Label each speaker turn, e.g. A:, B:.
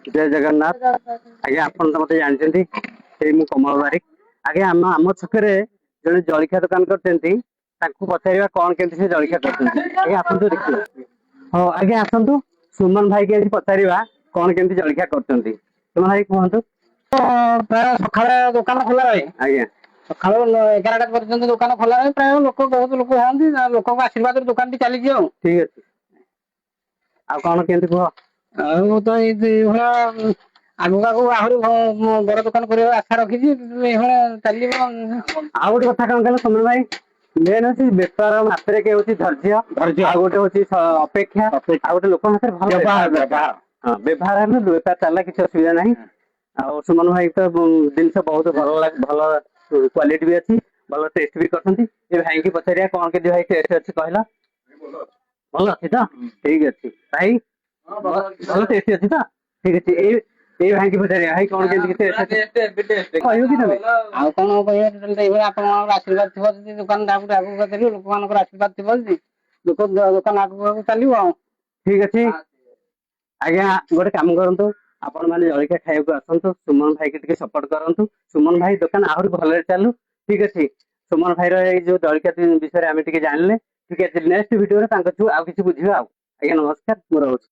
A: जय जगन्नाथ। आज्ञा आप मत जानते कमल बारिक। आज्ञा आम छकरे जड़े जलिखा दुकान करते पचार कौन के जलिखा कर आप देखिए। हाँ आज्ञा आसतु सुमन भाई के पचार कौन के जलिखा कर सुमन भाई कहतु।
B: प्राय सकाଳେ दुकान खोला रहे
A: आज्ञा
B: सकाळ 11टा पर्यंत दुकान खोला रहे प्राय लोक बहुत लोक हमें लोक आशीर्वाद दुकान टी चली
A: ठीक अच्छे आ कौन के कह
B: तो ये आगु आगु आहरी बड़ दुकान कर आशा रखी चलो
A: आ गोटे कथा कौन कह सुमन भाई मेन हूँ बेपार मात्र के हूँ धैर्य आ गोटे हूँ अपेक्षा आ गोटे लोक व्यवहार व्यवहार बेपार चलना किसी असुविधा ना। आ सुमन भाई तो जिनस बहुत भल भल क्वालिटी भी अच्छी भल टेस्ट भी करते भाई की पचार कौन के भाई टेस्ट अच्छी कहला भल अच्छी तो ठीक अच्छे भाई भल टेस्ट अच्छी तो ठीक अच्छे ये भाई की पचार भाई कौन के कह कि तुम
B: कौन कह आशीर्वाद थी दुकान आगू करी लोक मान आशीर्वाद थी लोक दुकान आगू आगू चलो
A: ठीक अच्छे। आज्ञा गोटे कम करूँ आपण मैंने जलिखा खाया आसतु सुमन भाई की सपोर्ट करूँ सुमन भाई दुकान आहरी भल चलू ठीक अच्छे। सुमन भाई जो जलिखा विषय में जानले ठीक है नेक्स्ट वीडियो आउ कि बुझे आज्ञा नमस्कार मुझे।